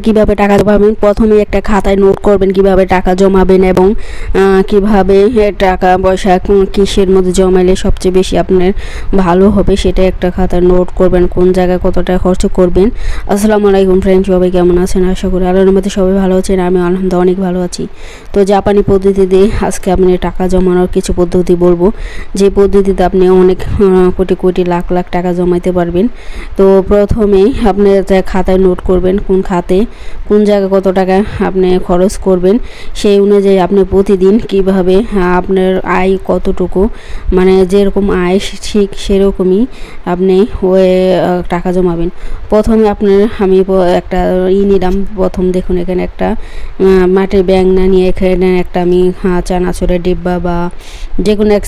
কিভাবে টাকা জমাবেন, প্রথমে একটা খাতায় নোট করবেন কিভাবে টাকা জমাবেন এবং কিভাবে টাকা পয়সা কিসের মধ্যে জমাইলে সবচেয়ে বেশি আপনার ভালো হবে সেটা একটা খাতায় নোট করবেন, কোন জায়গায় কত টাকা খরচ করবেন। আসসালামু আলাইকুম ফ্রেন্ড, সবাই কেমন আছেন? আশা করি আল্লাহর মধ্যে সবাই ভালো আছেন, আমি আলহামদুলিল্লাহ অনেক ভালো আছি। তো জাপানি পদ্ধতিতে আজকে আপনি টাকা জমানোর কিছু পদ্ধতি বলবো, যে পদ্ধতিতে আপনি অনেক কোটি কোটি লাখ লাখ টাকা জমাইতে পারবেন। তো প্রথমেই আপনি খাতায় নোট করবেন কোন খাতে কোন জায়গায় কত টাকা আপনি খরচ করবেন, সেই অনুযায়ী আপনি প্রতিদিন কিভাবে আপনার আয় কতটুকু, মানে যেরকম আয় ঠিক সেরকমই আপনি ওই টাকা জমাবেন। প্রথমে আমি একটা নিলাম। প্রথম দেখুন এখানে একটা মাটির ব্যাগ না নিয়ে এখানে একটা আমি চানাচুরের ডিব্বা বা যে কোনো এক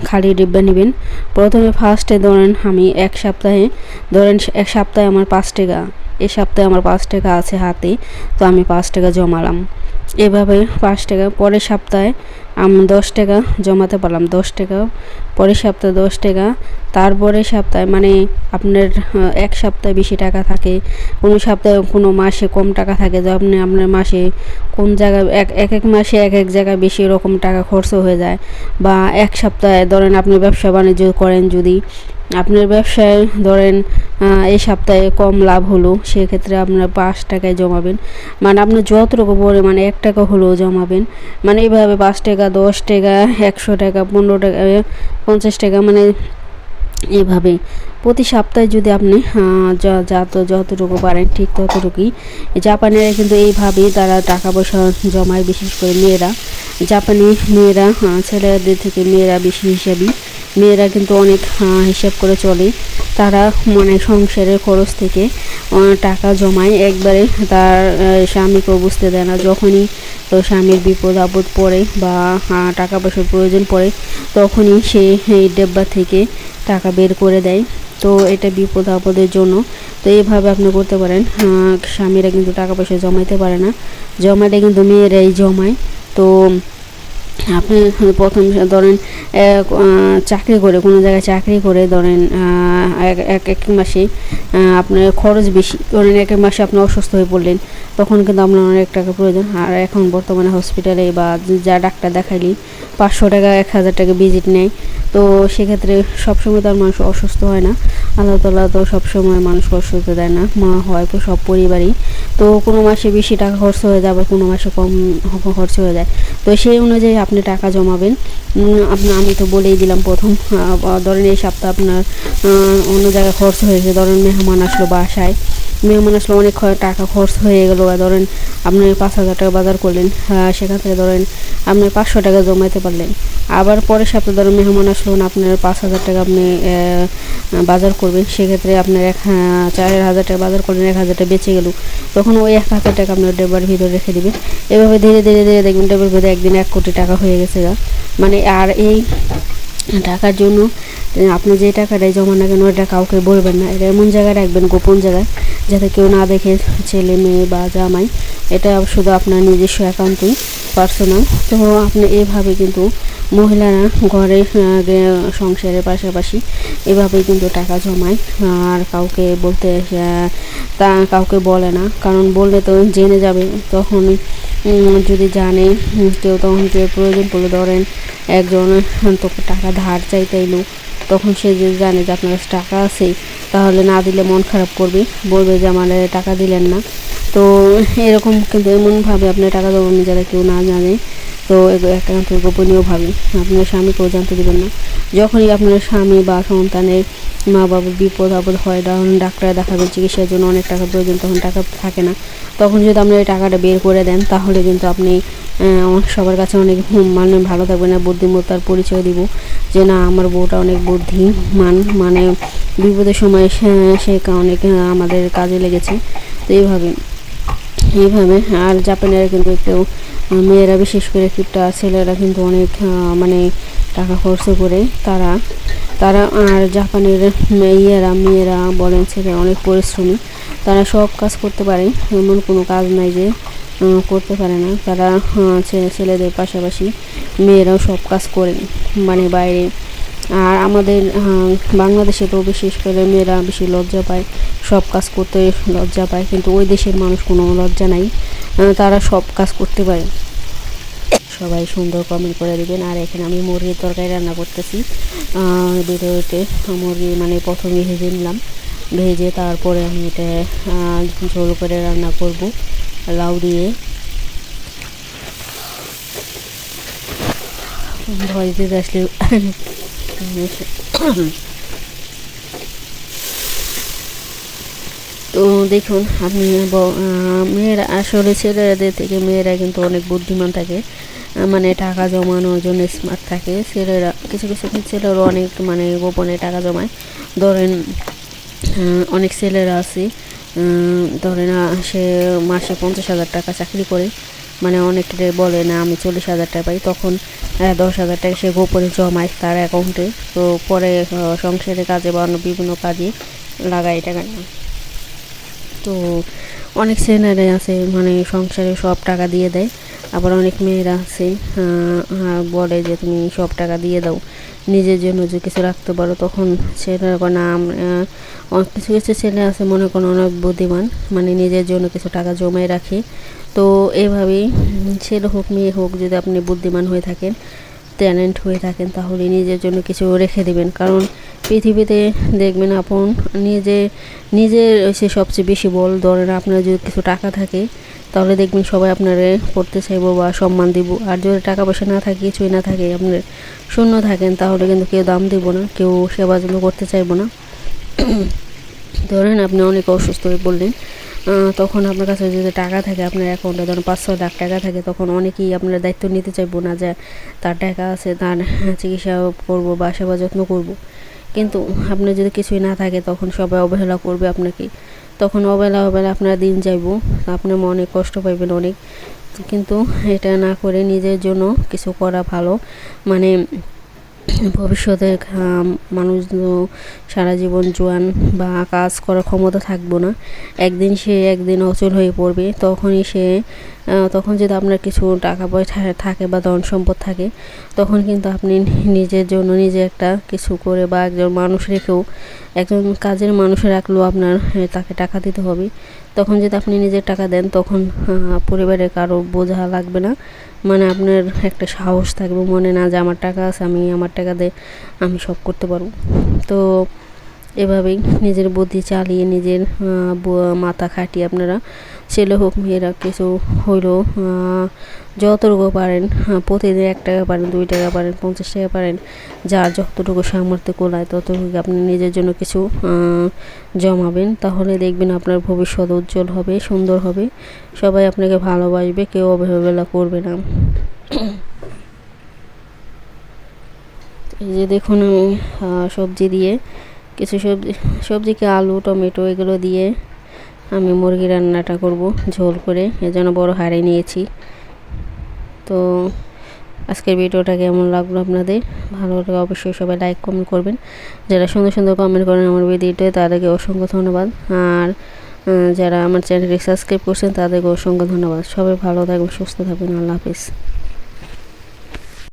খালি ডিব্বা নেবেন। প্রথমে ফার্স্টে ধরেন আমি এক সপ্তাহে আমার 5 টাকা, এ সপ্তাহে আমার 5 টাকা আছে হাতে, তো আমি 5 টাকা জমালাম। এভাবে 5 টাকা, পরের সপ্তাহে আমি 10 টাকা জমাতে পারলাম, 10 টাকা, পরের সপ্তাহে 10 টাকা, তারপরের সপ্তাহে মানে আপনার এক সপ্তাহে বেশি টাকা থাকে, কোনো সপ্তাহে কোনো মাসে কম টাকা থাকে, যে আপনার মাসে কোন জায়গায় এক এক মাসে এক এক জায়গায় বেশি রকম টাকা খরচ হয়ে যায়। বা এক সপ্তাহে ধরেন আপনি ব্যবসা বাণিজ্য করেন, যদি আপনার ব্যবসায় ধরেন এই সপ্তাহে কম লাভ হলো, সেক্ষেত্রে আপনার 5 টাকায় জমাবেন, মানে আপনার যতটুকু পরিমাণে 1 টাকা হলেও জমাবেন। মানে এইভাবে 5 টাকা, 10 টাকা, 100 টাকা, 15 টাকা, 50 টাকা, মানে এভাবে প্রতি সপ্তাহে যদি আপনি যতটুকু পারেন ঠিক ততটুকুই। জাপানিরা কিন্তু এইভাবেই তারা টাকা পয়সা জমায়, বিশেষ করে মেয়েরা, জাপানি মেয়েরা, ছেলেদের থেকে মেয়েরা বেশি হিসাবই। মেয়েরা কিন্তু অনেক হিসাব করে চলে, তারা মানে সংসারের খরচ থেকে টাকা জমায়, একবারে তার স্বামীকেও বুঝতে দেয় না। যখনই তো স্বামীর বিপদ আপদ পড়ে বা টাকা পয়সার প্রয়োজন পড়ে, তখনই সে এই ডিব্বা থেকে টাকা বের করে দেয়। তো এটা বিপদ আপদের জন্য। তো এইভাবে আপনি করতে পারেন। স্বামীরা কিন্তু টাকা পয়সা জমাইতে পারে না, জমাইলে কিন্তু মেয়েরাই জমায়। তো আপনি প্রথম ধরেন চাকরি করে, কোনো জায়গায় চাকরি করে ধরেন এক মাসে আপনার খরচ বেশি, ধরেন এক মাসে আপনি অসুস্থ হয়ে পড়লেন, তখন কিন্তু আপনার অনেক টাকা প্রয়োজন। আর এখন বর্তমানে হসপিটালে বা যা ডাক্তার দেখাইলি 500 টাকা 1000 টাকা ভিজিট নেয়। তো সেক্ষেত্রে সবসময় তার মানুষ অসুস্থ হয় না, আল্লাহ তাআলা তো সবসময় মানুষকে অসুস্থ দেয় না, হয় সব পরিবারই। তো কোনো মাসে বেশি টাকা খরচ হয়ে যায়, আবার কোনো মাসে কম খরচ হয়ে যায়। তো সেই অনুযায়ী আপনি টাকা জমাবেন। আমি তো বলেই দিলাম প্রথম, ধরেন এই সপ্তাহ আপনার অন্য জায়গায় খরচ হয়েছে, ধরেন মেহমান আসলো বাসায়, মেহমান আসলে অনেক টাকা খরচ হয়ে গেলো, ধরেন আপনি 5000 টাকা বাজার করলেন, সেখান থেকে ধরেন আপনি 500 টাকা জমাইতে পারলেন। আবার পরের সপ্তাহে ধরেন মেহমান আসলো না, আপনার 5000 টাকা আপনি বাজার করবেন, সেক্ষেত্রে আপনার 4000 টাকা বাজার করলেন, 1000 টাকা বেঁচে গেল, তখন ওই 1000 টাকা আপনার ডেবার ভিতরে রেখে দেবেন। এভাবে ধীরে ধীরে ধীরে দেখবেন ডেবার ভিতরে একদিন 1 কোটি টাকা হয়ে গেছে মানে। আর এই টাকার জন্য আপনি যে টাকাটাই জমা না কেন ওটা কাউকে বলবেন না, এটা এমন জায়গায় রাখবেন, গোপন জায়গায়, যাতে কেউ না দেখে, ছেলে মেয়ে বা জামাই, এটা শুধু আপনার নিজস্ব অ্যাকাউন্টেই, পার্সোনাল। তো আপনি এভাবে কিন্তু মহিলারা ঘরে সংসারের পাশাপাশি এভাবেই কিন্তু টাকা জমায়, আর কাউকে কাউকে বলে না, কারণ বললে তো জেনে যাবে। তখন যদি জানে কেউ, তখন কেউ প্রয়োজন পড়লে, ধরেন একজন তোকে টাকা ধার চাইতে এলো, তখন সে যদি জানে যে আপনার কাছে টাকা আছে, তাহলে না দিলে মন খারাপ করবে, বলবে যে আমার টাকা দিলেন না। তো এরকম কিন্তু এমনভাবে আপনার টাকা জমাবেন যারা কেউ না জানে। তো একান্ত গোপনীয়ভাবে আপনার স্বামীকেও জানতে দেবেন না। যখনই আপনার স্বামী বা সন্তানের মা বাবার বিপদ আপদ হয়, ডাক্তার দেখাবেন, চিকিৎসার জন্য অনেক টাকা প্রয়োজন, তখন টাকা থাকে না, তখন যদি আপনি এই টাকাটা বের করে দেন, তাহলে কিন্তু আপনি সবার কাছে অনেক মানে ভালো থাকবেন, না বুদ্ধিমত্তার পরিচয় দিব যে না আমার বউটা অনেক বুদ্ধিমান, মানে বিপদের সময় সে অনেক আমাদের কাজে লেগেছে। তো এইভাবে। আর জাপানিরা কিন্তু একটু, মেয়েরা বিশেষ করে কিপটা, ছেলেরা কিন্তু অনেক মানে টাকা খরচ করে তারা। আর জাপানের মেয়েরা বলেন ছেলেরা অনেক পরিশ্রমী, তারা সব কাজ করতে পারে, এমন কোনো কাজ নাই যে করতে পারে না। তারা ছেলেদের পাশাপাশি মেয়েরাও সব কাজ করে, মানে বাইরে আর আমাদের বাংলাদেশে তো বিশেষ করে মেয়েরা বেশি লজ্জা পায়, সব কাজ করতে লজ্জা পায়, কিন্তু ওই দেশের মানুষ কোনো লজ্জা নাই, তারা সব কাজ করতে পারে। সবাই সুন্দর কমেন্ট করে দিবেন। আর এখানে আমি মুরগির তরকারি রান্না করতেছি ভিডিওতে। মুরগি মানে প্রথমে ভেজে নিলাম, ভেজে তারপরে আমি এটা ঝোল করে রান্না করব লাউ দিয়ে। ভয়েস দিতে আসলে তো দেখুন আপনি মেয়েরা আসলে ছেলেদের থেকে মেয়েরা কিন্তু অনেক বুদ্ধিমান থাকে, মানে টাকা জমানোর জন্য স্মার্ট থাকে। ছেলেরা কিছু কিছু ছেলেরা অনেক মানে গোপনে টাকা জমায়। ধরেন অনেক ছেলেরা আছে, ধরেন সে মাসে 50,000 টাকা চাকরি করে, মানে অনেকে বলে না আমি 40,000 টাকা পাই, তখন 10,000 টাকা সে গোপনে জমায় তার অ্যাকাউন্টে, তো পরে সংসারের কাজে বা অন্য বিভিন্ন কাজে লাগায় টাকা। তো অনেক ছেলেরা আছে মানে সংসারে সব টাকা দিয়ে দেয়, আবার অনেক মেয়েরা আছে বলে যে তুমি সব টাকা দিয়ে দাও, নিজের জন্য যে কিছু রাখতে পারো। তখন ছেলেরা না, কিছু কিছু ছেলে আছে মনে করেন অনেক বুদ্ধিমান, মানে নিজের জন্য কিছু টাকা জমায় রাখে। তো এভাবেই ছেলে হোক মেয়ে হোক, যদি আপনি বুদ্ধিমান হয়ে থাকেন, ট্যালেন্ট হয়ে থাকেন, তাহলে নিজের জন্য কিছু রেখে দেবেন। কারণ পৃথিবীতে দেখবেন আপন নিজের সে সবচেয়ে বেশি বল। ধরেন আপনার যদি কিছু টাকা থাকে, তাহলে দেখবেন সবাই আপনারে করতে চাইবো বা সম্মান দিব। আর যদি টাকা পয়সা না থাকে, কিছুই না থাকে, আপনার শূন্য থাকেন, তাহলে কিন্তু কেউ দাম দিব না, কেউ সেবা যত্ন করতে চাইবো না। ধরেন আপনি অনেক অসুস্থ হয়ে পড়লেন, তখন আপনার কাছে যদি টাকা থাকে, আপনার অ্যাকাউন্টে ধরুন 5-6 লাখ টাকা থাকে, তখন অনেকেই আপনার দায়িত্ব নিতে চাইবো না যে তার টাকা আছে, তার চিকিৎসা করব বা সেবা যত্ন করব। কিন্তু আপনার যদি কিছুই না থাকে, তখন সবাই অবহেলা করবে আপনাকে, তখন অবহেলা আপনার দিন যাইব, আপনার মনে কষ্ট পাইবেন অনেক। কিন্তু এটা না করে নিজের জন্য কিছু করা ভালো। মানে ভবিষ্যতে মানুষ সারা জীবন জোয়ান বা কাজ করার ক্ষমতা থাকবো না, একদিন অচল হয়ে পড়বে। তখন যদি আপনার কিছু টাকা পয়সা থাকে বা ধন সম্পদ থাকে, তখন কিন্তু আপনি নিজের জন্য নিজে একটা কিছু করে বা একজন মানুষ রেখেও, একজন কাজের মানুষ রাখলেও আপনার তাকে টাকা দিতে হবে। তখন যদি আপনি নিজের টাকা দেন, তখন পরিবারের কারো বোঝা লাগবে না, মানে আপনার একটা সাহস থাকবে মনে, না যে আমার টাকা আছে, আমি আমার টাকা দিয়ে আমি সব করতে পারবো। তো এভাবেই নিজের বুদ্ধি চালিয়ে, নিজের মাথা খাটিয়ে আপনারা ছেলে হোক মেয়েরা কিছু হইলেও যতটুকু পারেন, প্রতিদিন 1 টাকা পারেন, 2 টাকা পারেন, 50 টাকা পারেন, যার যতটুকু সামর্থ্য কোলায় ততটুকু আপনি নিজের জন্য কিছু জমাবেন। তাহলে দেখবেন আপনার ভবিষ্যৎ উজ্জ্বল হবে, সুন্দর হবে, সবাই আপনাকে ভালোবাসবে, কেউ অবহেলা করবে না। এই যে দেখুন আমি সবজি দিয়ে কিছু সবজিকে আলু টমেটো এগুলো দিয়ে আমি মুরগি রান্নাটা করব ঝোল করে, এজন্য বড় হাঁড়ি নিয়েছি। তো আজকের ভিডিওটা কেমন লাগলো আপনাদের? ভালো লাগলে অবশ্যই সবাই লাইক কমেন্ট করবেন। যারা সুন্দর সুন্দর কমেন্ট করেন আমার ভিডিওতে, তাদেরকে অসংখ্য ধন্যবাদ। আর যারা আমার চ্যানেলটি সাবস্ক্রাইব করছেন, তাদেরকে অসংখ্য ধন্যবাদ। সবাই ভালো থাকবেন, সুস্থ থাকবেন। আল্লাহ হাফিজ।